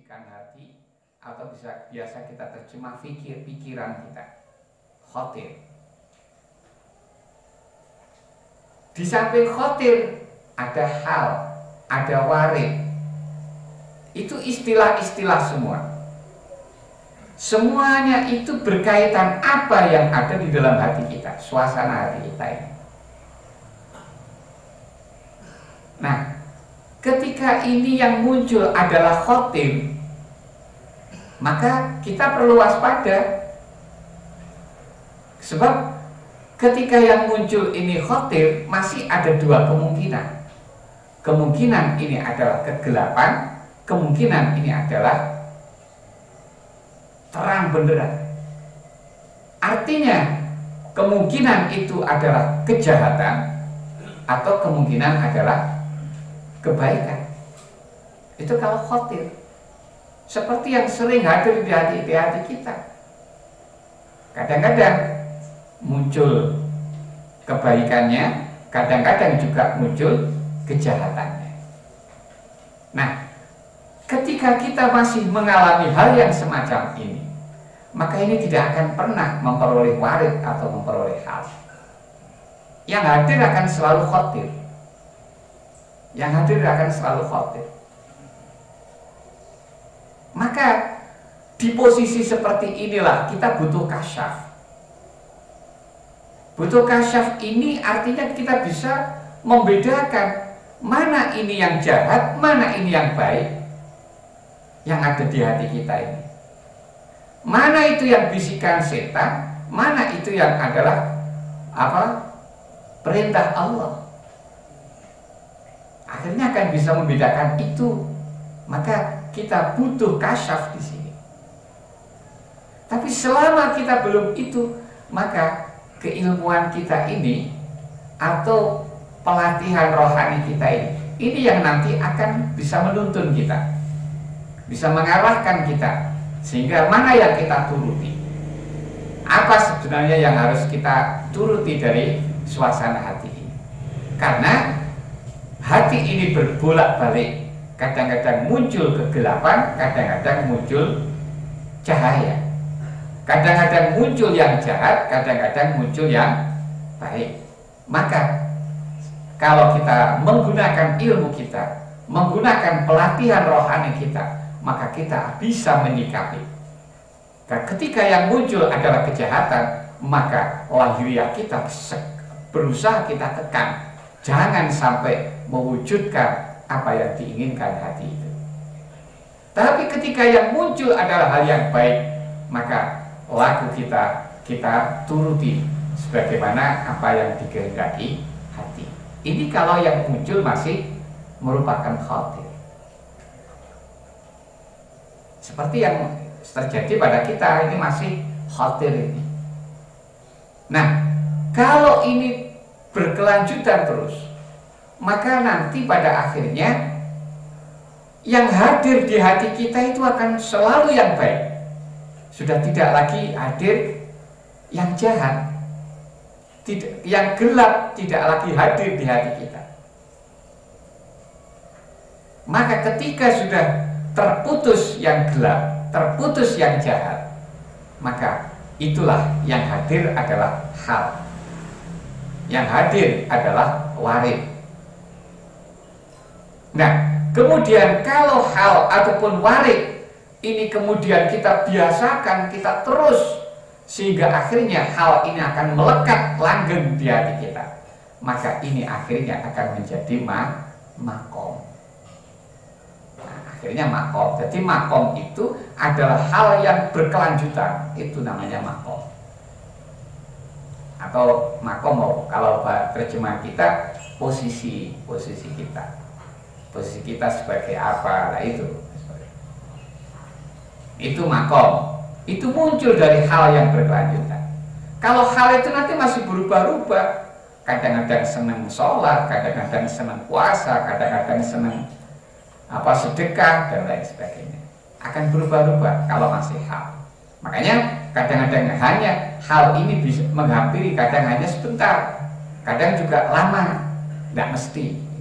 pendidikan hati, atau biasa kita terjemah pikiran kita, khotir. Di samping khotir ada hal, ada warid. Itu istilah-istilah semua. Semuanya itu berkaitan apa yang ada di dalam hati kita, suasana hati kita ini. Nah, ketika ini yang muncul adalah khotir, maka kita perlu waspada. Sebab ketika yang muncul ini khotir, masih ada dua kemungkinan. Kemungkinan ini adalah kegelapan, kemungkinan ini adalah terang benderang. Artinya kemungkinan itu adalah kejahatan atau kemungkinan adalah kebaikan. Itu kalau khotir. Seperti yang sering hadir di hati kita. Kadang-kadang muncul kebaikannya, kadang-kadang juga muncul kejahatannya. Nah, ketika kita masih mengalami hal yang semacam ini, maka ini tidak akan pernah memperoleh warid atau memperoleh hal. Yang hadir akan selalu khotir. Yang hadir akan selalu khotir. Maka di posisi seperti inilah kita butuh kasyaf. Butuh kasyaf ini artinya kita bisa membedakan mana ini yang jahat, mana ini yang baik yang ada di hati kita ini. Mana itu yang bisikan setan, mana itu yang adalah perintah Allah. Akhirnya akan bisa membedakan itu. Maka kita butuh kasyaf di sini. Tapi selama kita belum itu, maka keilmuan kita ini atau pelatihan rohani kita ini yang nanti akan bisa menuntun kita, bisa mengarahkan kita, sehingga mana yang kita turuti, apa sebenarnya yang harus kita turuti dari suasana hati ini. Karena hati ini berbolak-balik. Kadang-kadang muncul kegelapan, kadang-kadang muncul cahaya. Kadang-kadang muncul yang jahat, kadang-kadang muncul yang baik. Maka kalau kita menggunakan ilmu kita, menggunakan pelatihan rohani kita, maka kita bisa menyikapi. Dan ketika yang muncul adalah kejahatan, maka lahiriah kita berusaha kita tekan. Jangan sampai mewujudkan apa yang diinginkan hati itu. Tapi ketika yang muncul adalah hal yang baik, maka laku kita turuti sebagaimana apa yang dikehendaki hati. Ini kalau yang muncul masih merupakan khotir. Seperti yang terjadi pada kita, ini masih khotir ini. Nah, kalau ini berkelanjutan terus, maka nanti pada akhirnya yang hadir di hati kita itu akan selalu yang baik. Sudah tidak lagi hadir yang jahat. Yang gelap tidak lagi hadir di hati kita. Maka ketika sudah terputus yang gelap, terputus yang jahat, maka itulah yang hadir adalah hal. Yang hadir adalah warid. Nah, kemudian kalau hal ataupun warid ini kemudian kita biasakan, kita terus, sehingga akhirnya hal ini akan melekat langgeng di hati kita, maka ini akhirnya akan menjadi makom. Nah, akhirnya makom. Jadi makom itu adalah hal yang berkelanjutan, itu namanya makom. Atau makom, kalau terjemahan kita posisi kita. Posisi kita sebagai apa, nah itu makom. Itu muncul dari hal yang berkelanjutan. Kalau hal itu nanti masih berubah-ubah, kadang-kadang senang sholat, kadang-kadang senang puasa, kadang-kadang senang sedekah dan lain sebagainya, akan berubah-ubah kalau masih hal. Makanya kadang-kadang hanya hal ini bisa menghampiri, kadang hanya sebentar, kadang juga lama, tidak mesti.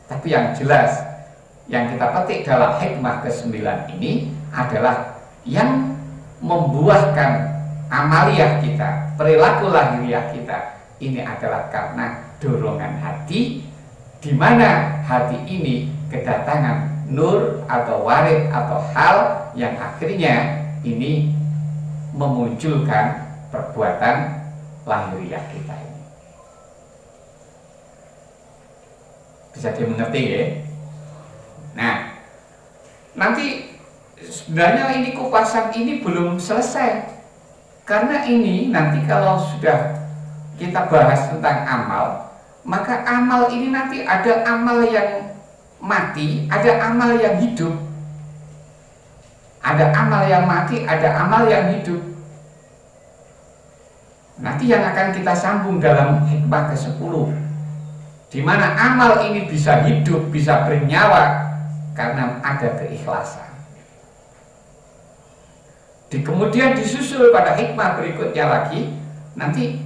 Tapi yang jelas yang kita petik dalam hikmah ke-9 ini adalah yang membuahkan amaliyah kita, perilaku lahiriah kita ini adalah karena dorongan hati, di mana hati ini kedatangan nur atau warid atau hal yang akhirnya ini memunculkan perbuatan lahiriah kita ini. Bisa dimengerti ya? Nah, nanti sebenarnya ini kupasan ini belum selesai, karena ini nanti kalau sudah kita bahas tentang amal, maka amal ini nanti ada amal yang mati, ada amal yang hidup. Ada amal yang mati, ada amal yang hidup. Nanti yang akan kita sambung dalam hikmah ke-10, di mana amal ini bisa hidup, bisa bernyawa karena ada keikhlasan. Kemudian disusul pada hikmah berikutnya lagi, nanti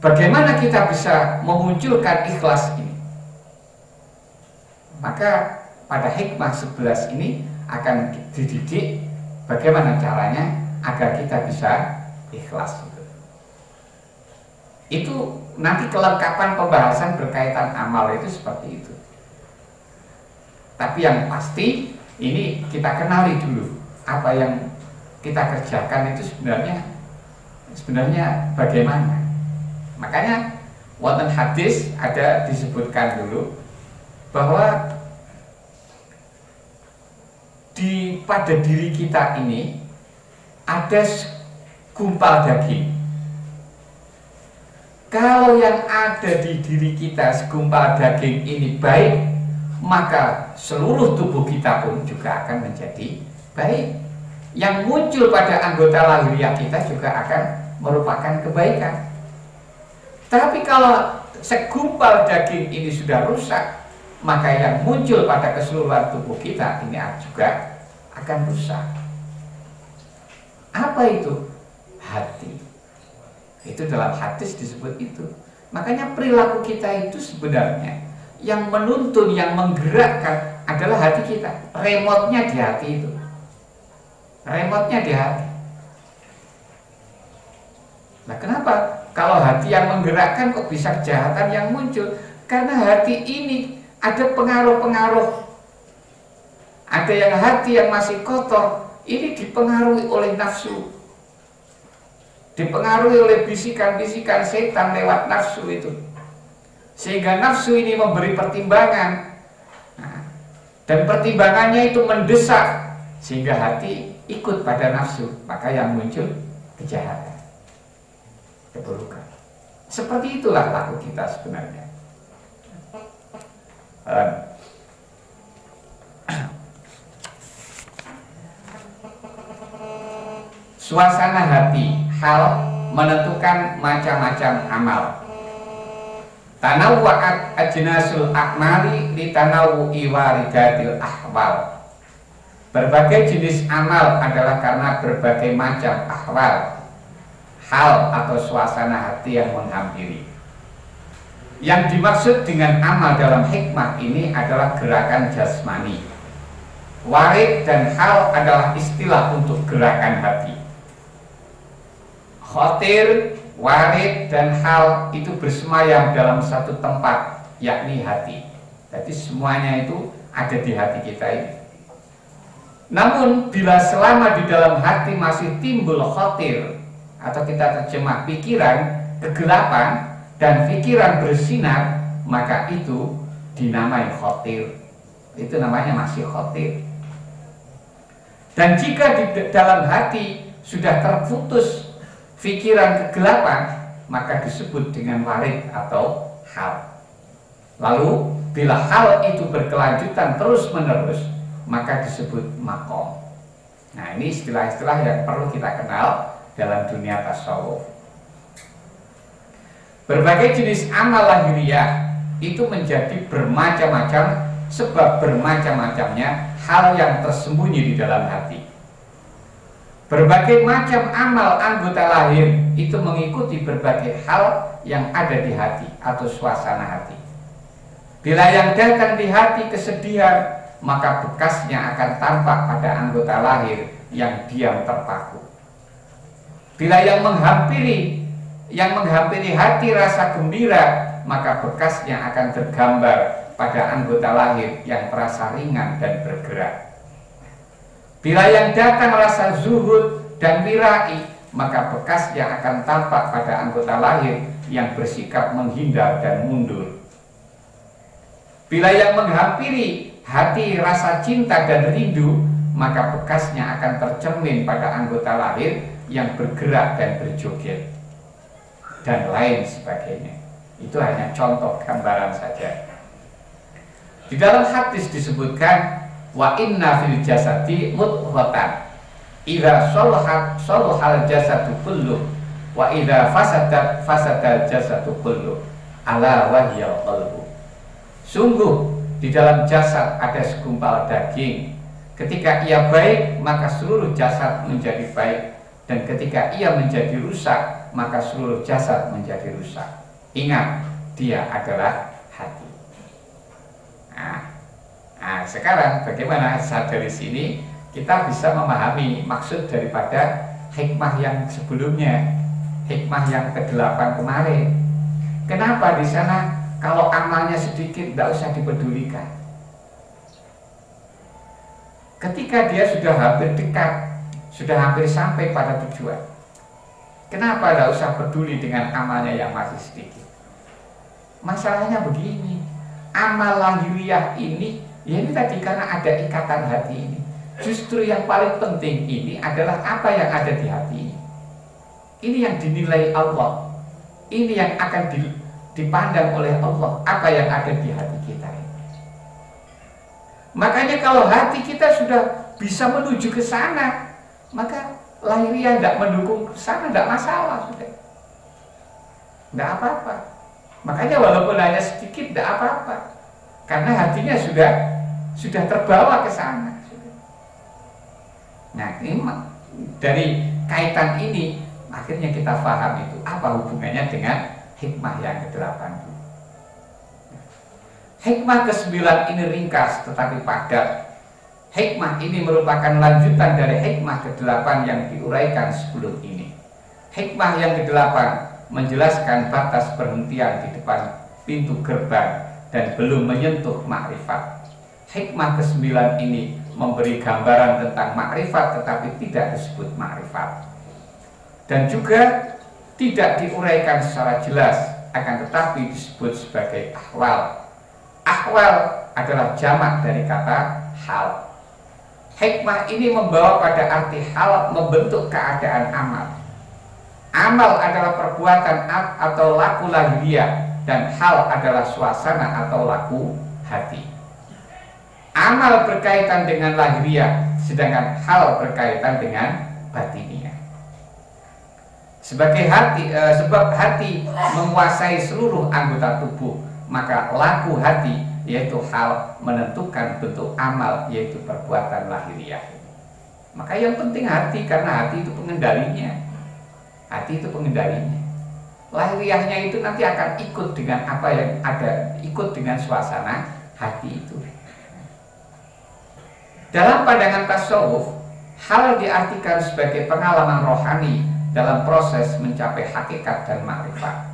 bagaimana kita bisa memunculkan ikhlas ini. Maka pada hikmah 11 ini akan dididik bagaimana caranya agar kita bisa ikhlas. Itu nanti kelengkapan pembahasan berkaitan amal itu seperti itu. Tapi yang pasti ini kita kenali dulu apa yang kita kerjakan itu sebenarnya bagaimana. Makanya wonten hadis ada disebutkan dulu bahwa pada diri kita ini ada segumpal daging. Kalau yang ada di diri kita segumpal daging ini baik, maka seluruh tubuh kita pun juga akan menjadi baik. Yang muncul pada anggota lahiriah kita juga akan merupakan kebaikan. Tapi kalau segumpal daging ini sudah rusak, maka yang muncul pada keseluruhan tubuh kita ini juga akan rusak. Apa itu? Hati. Itu dalam hadis disebut itu. Makanya perilaku kita itu sebenarnya yang menuntun, yang menggerakkan adalah hati kita. Remote-nya di hati itu. Remote-nya di hati. Nah, kenapa? Kalau hati yang menggerakkan kok bisa kejahatan yang muncul? Karena hati ini ada pengaruh-pengaruh. Ada yang hati yang masih kotor, ini dipengaruhi oleh nafsu. Dipengaruhi oleh bisikan-bisikan setan lewat nafsu itu. Sehingga nafsu ini memberi pertimbangan. Nah, dan pertimbangannya itu mendesak, sehingga hati ikut pada nafsu. Maka yang muncul kejahatan, keburukan. Seperti itulah laku kita sebenarnya. Suasana hati, hal menentukan macam-macam amal. Tanawwa'at ajnasul a'mali li tanawwu'i waridatil ahwal. Berbagai jenis amal adalah karena berbagai macam ahwal, hal atau suasana hati yang menghampiri. Yang dimaksud dengan amal dalam hikmah ini adalah gerakan jasmani. Warid dan hal adalah istilah untuk gerakan hati. Khotir, warid, dan hal itu bersemayam dalam satu tempat, yakni hati. Jadi semuanya itu ada di hati kita ini. Namun bila selama di dalam hati masih timbul khotir, atau kita terjemah pikiran, kegelapan, dan pikiran bersinar, maka itu dinamai khotir. Itu namanya masih khotir. Dan jika di dalam hati sudah terputus pikiran kegelapan, maka disebut dengan warid atau hal. Lalu bila hal itu berkelanjutan terus menerus, maka disebut makom. Nah, ini istilah-istilah yang perlu kita kenal dalam dunia tasawuf. Berbagai jenis amal lahiriah itu menjadi bermacam-macam, sebab bermacam-macamnya hal yang tersembunyi di dalam hati. Berbagai macam amal anggota lahir itu mengikuti berbagai hal yang ada di hati atau suasana hati. Bila yang datang di hati kesedihan, maka bekasnya akan tampak pada anggota lahir yang diam terpaku. Bila yang menghampiri hati rasa gembira, maka bekasnya akan tergambar pada anggota lahir yang terasa ringan dan bergerak. Bila yang datang rasa zuhud dan mirai, maka bekasnya akan tampak pada anggota lahir yang bersikap menghindar dan mundur. Bila yang menghampiri hati rasa cinta dan rindu, maka bekasnya akan tercermin pada anggota lahir yang bergerak dan berjoget, dan lain sebagainya. Itu hanya contoh gambaran saja. Di dalam hadis disebutkan, wa inna fil jasadi mudghatan idza salahat jasadu kulluh wa idza fasadal jasadu kulluh ala wahyal qalbu. Sungguh di dalam jasad ada segumpal daging. Ketika ia baik, maka seluruh jasad menjadi baik, dan ketika ia menjadi rusak, maka seluruh jasad menjadi rusak. Ingat, dia adalah hati. Nah, sekarang bagaimana dari sini kita bisa memahami maksud daripada hikmah yang sebelumnya, hikmah yang ke-8 kemarin. Kenapa di sana kalau amalnya sedikit tidak usah dipedulikan? Ketika dia sudah hampir dekat, sudah hampir sampai pada tujuan, kenapa tidak usah peduli dengan amalnya yang masih sedikit? Masalahnya begini, amal lahiriah ini, ya ini tadi karena ada ikatan hati ini. Justru yang paling penting ini adalah apa yang ada di hati ini. Ini yang dinilai Allah. Ini yang akan dipandang oleh Allah, apa yang ada di hati kita ini. Makanya kalau hati kita sudah bisa menuju ke sana, maka lahiriah tidak mendukung ke sana, tidak masalah sudah. Tidak apa-apa. Makanya walaupun hanya sedikit tidak apa-apa, karena hatinya sudah terbawa ke sana. Nah, ini dari kaitan ini akhirnya kita paham itu apa hubungannya dengan hikmah yang ke-8 itu. Hikmah ke-9 ini ringkas tetapi padat. Hikmah ini merupakan lanjutan dari hikmah ke-8 yang diuraikan sebelum ini. Hikmah yang ke-8 menjelaskan batas perhentian di depan pintu gerbang dan belum menyentuh makrifat. Hikmah ke-9 ini memberi gambaran tentang makrifat tetapi tidak disebut makrifat, dan juga tidak diuraikan secara jelas, akan tetapi disebut sebagai ahwal. Ahwal adalah jamak dari kata hal. Hikmah ini membawa pada arti hal, membentuk keadaan amal. Amal adalah perbuatan atau laku lahiriah, dan hal adalah suasana atau laku hati. Amal berkaitan dengan lahiriah, sedangkan hal berkaitan dengan batiniah. Sebab hati menguasai seluruh anggota tubuh, maka laku hati yaitu hal menentukan bentuk amal, yaitu perbuatan lahiriah. Maka yang penting hati, karena hati itu pengendalinya. Hati itu pengendalinya. Lahiriahnya itu nanti akan ikut dengan apa yang ada, ikut dengan suasana hati itu. Dalam pandangan tasawuf, hal diartikan sebagai pengalaman rohani dalam proses mencapai hakikat dan makrifat.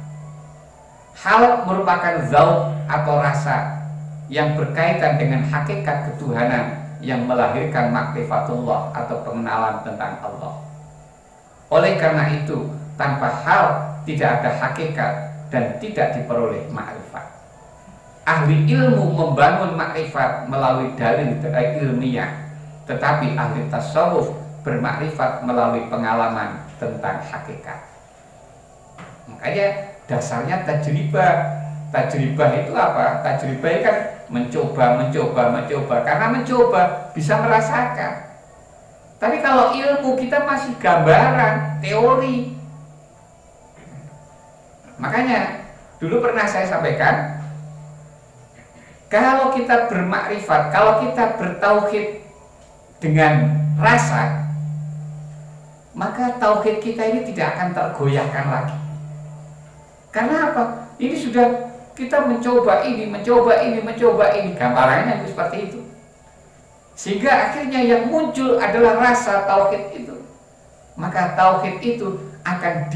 Hal merupakan zauq atau rasa yang berkaitan dengan hakikat ketuhanan yang melahirkan makrifatullah atau pengenalan tentang Allah. Oleh karena itu, tanpa hal tidak ada hakikat dan tidak diperoleh makrifat. Ahli ilmu membangun makrifat melalui dalil ilmiah, tetapi ahli tasawuf bermakrifat melalui pengalaman tentang hakikat. Makanya dasarnya tajribah. Tajribah itu apa? Tajribah itu kan mencoba. Karena mencoba bisa merasakan. Tapi kalau ilmu kita masih gambaran, teori. Makanya dulu pernah saya sampaikan, kalau kita bermakrifat, kalau kita bertauhid dengan rasa, maka tauhid kita ini tidak akan tergoyahkan lagi. Karena apa? Ini sudah kita mencoba ini, gambarannya itu seperti itu. Sehingga akhirnya yang muncul adalah rasa tauhid itu. Maka tauhid itu akan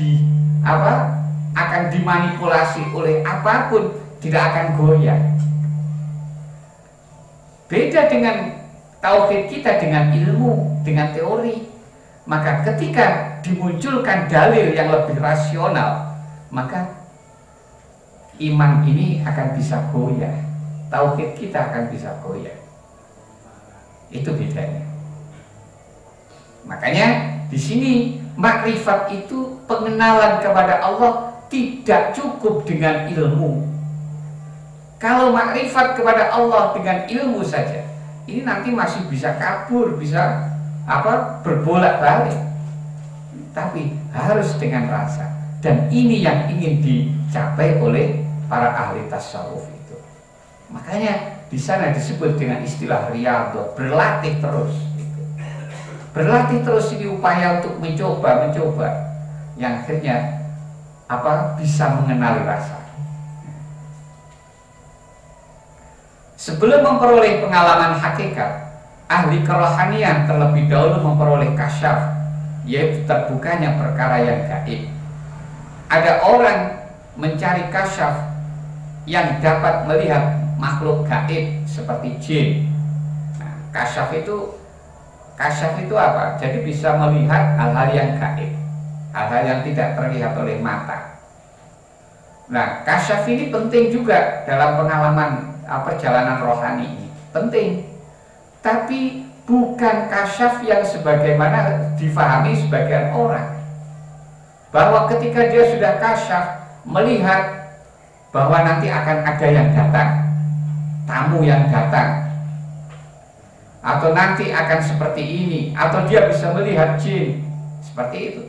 dimanipulasi oleh apapun, tidak akan goyah. Beda dengan tauhid kita dengan ilmu, dengan teori. Maka ketika dimunculkan dalil yang lebih rasional, maka iman ini akan bisa goyah, tauhid kita akan bisa goyah. Itu bedanya. Makanya di sini makrifat itu pengenalan kepada Allah tidak cukup dengan ilmu. Kalau makrifat kepada Allah dengan ilmu saja, ini nanti masih bisa kabur, bisa berbolak-balik. Tapi harus dengan rasa. Dan ini yang ingin dicapai oleh para ahli tasawuf itu. Makanya di sana disebut dengan istilah riyadhah, berlatih terus. Berlatih terus ini upaya untuk mencoba, yang akhirnya bisa mengenali rasa. Sebelum memperoleh pengalaman hakikat, ahli kerohanian terlebih dahulu memperoleh kasyaf, yaitu terbukanya perkara yang gaib. Ada orang mencari kasyaf yang dapat melihat makhluk gaib seperti jin. Nah, kasyaf itu apa? Jadi bisa melihat hal-hal yang gaib, hal-hal yang tidak terlihat oleh mata. Nah, kasyaf ini penting juga dalam pengalaman perjalanan rohani ini. Penting. Tapi bukan kasyaf yang sebagaimana difahami sebagian orang. Bahwa ketika dia sudah kasyaf, melihat bahwa nanti akan ada yang datang, tamu yang datang, atau nanti akan seperti ini, atau dia bisa melihat jin, seperti itu.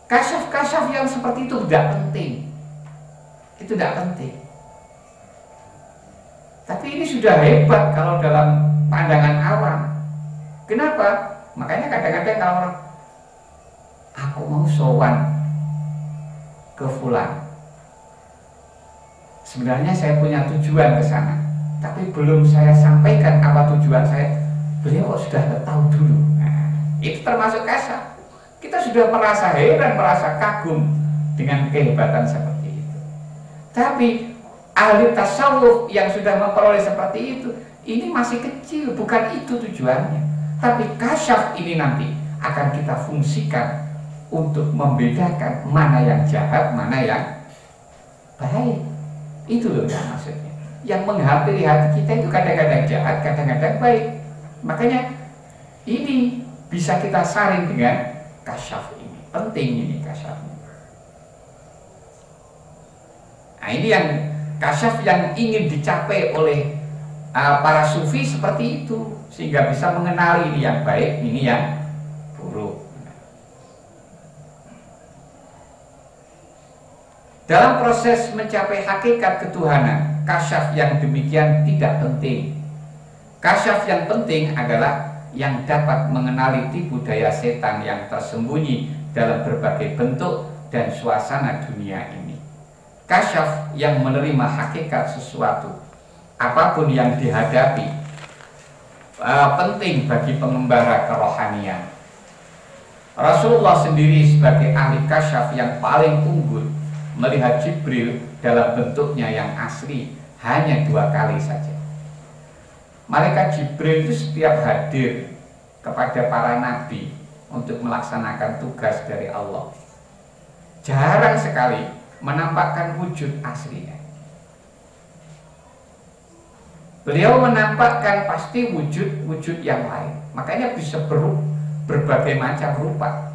Kasyaf-kasyaf yang seperti itu tidak penting. Itu tidak penting. Tapi ini sudah hebat kalau dalam pandangan awam. Kenapa? Makanya kadang-kadang kalau orang, aku mau sowan ke fulan, sebenarnya saya punya tujuan ke sana, tapi belum saya sampaikan apa tujuan saya. Beliau kok sudah tahu dulu. Nah, itu termasuk kasyaf. Kita sudah merasa heran, merasa kagum dengan kehebatan seperti itu. Tapi ahli tasawuf yang sudah memperoleh seperti itu, ini masih kecil, bukan itu tujuannya. Tapi kasyaf ini nanti akan kita fungsikan untuk membedakan mana yang jahat, mana yang baik. Itu loh yang maksudnya. Yang menghampiri hati kita itu kadang-kadang jahat, kadang-kadang baik. Makanya ini bisa kita saring dengan kasyaf ini. Penting ini kasyafnya. Nah, ini yang kasyaf yang ingin dicapai oleh para sufi seperti itu, sehingga bisa mengenali ini yang baik, ini yang buruk. Dalam proses mencapai hakikat ketuhanan, kasyaf yang demikian tidak penting. Kasyaf yang penting adalah yang dapat mengenali tipu daya setan yang tersembunyi dalam berbagai bentuk dan suasana dunia ini. Kasyaf yang menerima hakikat sesuatu, apapun yang dihadapi, penting bagi pengembara kerohanian. Rasulullah sendiri sebagai ahli kasyaf yang paling unggul melihat Jibril dalam bentuknya yang asli hanya 2 kali saja. Malaikat Jibril itu setiap hadir kepada para nabi untuk melaksanakan tugas dari Allah, jarang sekali menampakkan wujud aslinya. Beliau menampakkan pasti wujud-wujud yang lain. Makanya bisa berbagai macam rupa.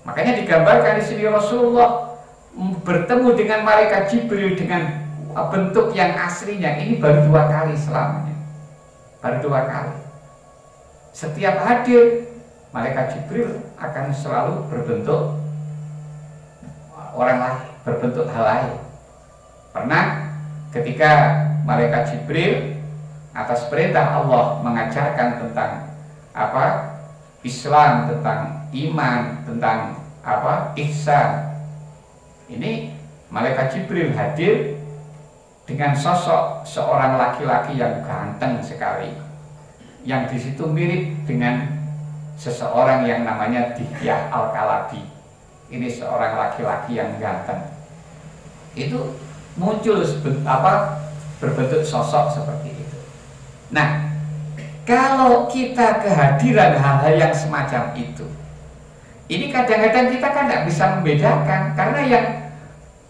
Makanya digambarkan di sini Rasulullah bertemu dengan malaikat Jibril dengan bentuk yang aslinya ini baru 2 kali selamanya. Baru 2 kali. Setiap hadir malaikat Jibril akan selalu berbentuk orang lain, berbentuk hal lain. Pernah ketika malaikat Jibril atas perintah Allah mengajarkan tentang Islam, tentang iman, tentang ihsan. Ini malaikat Jibril hadir dengan sosok seorang laki-laki yang ganteng sekali. yang di situ mirip dengan seseorang yang namanya Dihyah Al-Kalabi. Ini seorang laki-laki yang ganteng. Itu muncul berbentuk sosok seperti itu. Nah, kalau kita kehadiran hal-hal yang semacam itu, ini kadang-kadang kita kan tidak bisa membedakan, karena yang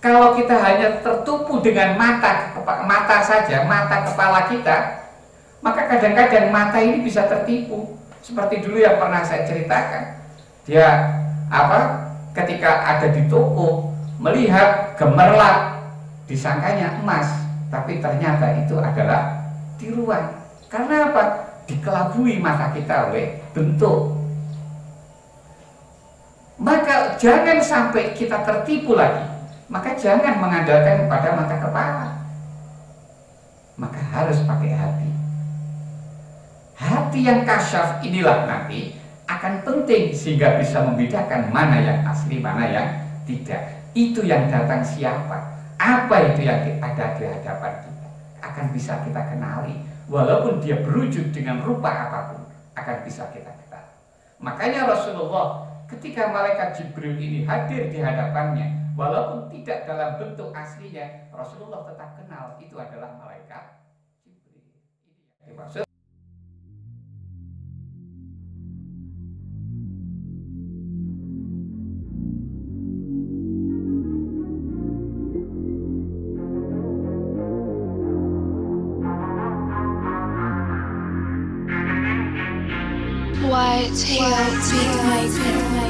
kalau kita hanya tertupu dengan mata saja, mata kepala kita, maka kadang-kadang mata ini bisa tertipu. Seperti dulu yang pernah saya ceritakan, dia ketika ada di toko melihat gemerlap, disangkanya emas, tapi ternyata itu adalah tiruan. Karena apa? Dikelabui mata kita oleh bentuk. Maka jangan sampai kita tertipu lagi. Maka jangan mengandalkan pada mata kepala. Maka harus pakai hati. Hati yang kasyaf inilah nanti akan penting sehingga bisa membedakan mana yang asli, mana yang tidak. Itu yang datang siapa? Apa itu yang ada di hadapan kita? Akan bisa kita kenali. Walaupun dia berwujud dengan rupa apapun, akan bisa kita kenal. Makanya Rasulullah ketika malaikat Jibril ini hadir di hadapannya, walaupun tidak dalam bentuk aslinya, Rasulullah tetap kenal itu adalah malaikat Jibril. Ini yang dimaksud. White tail beat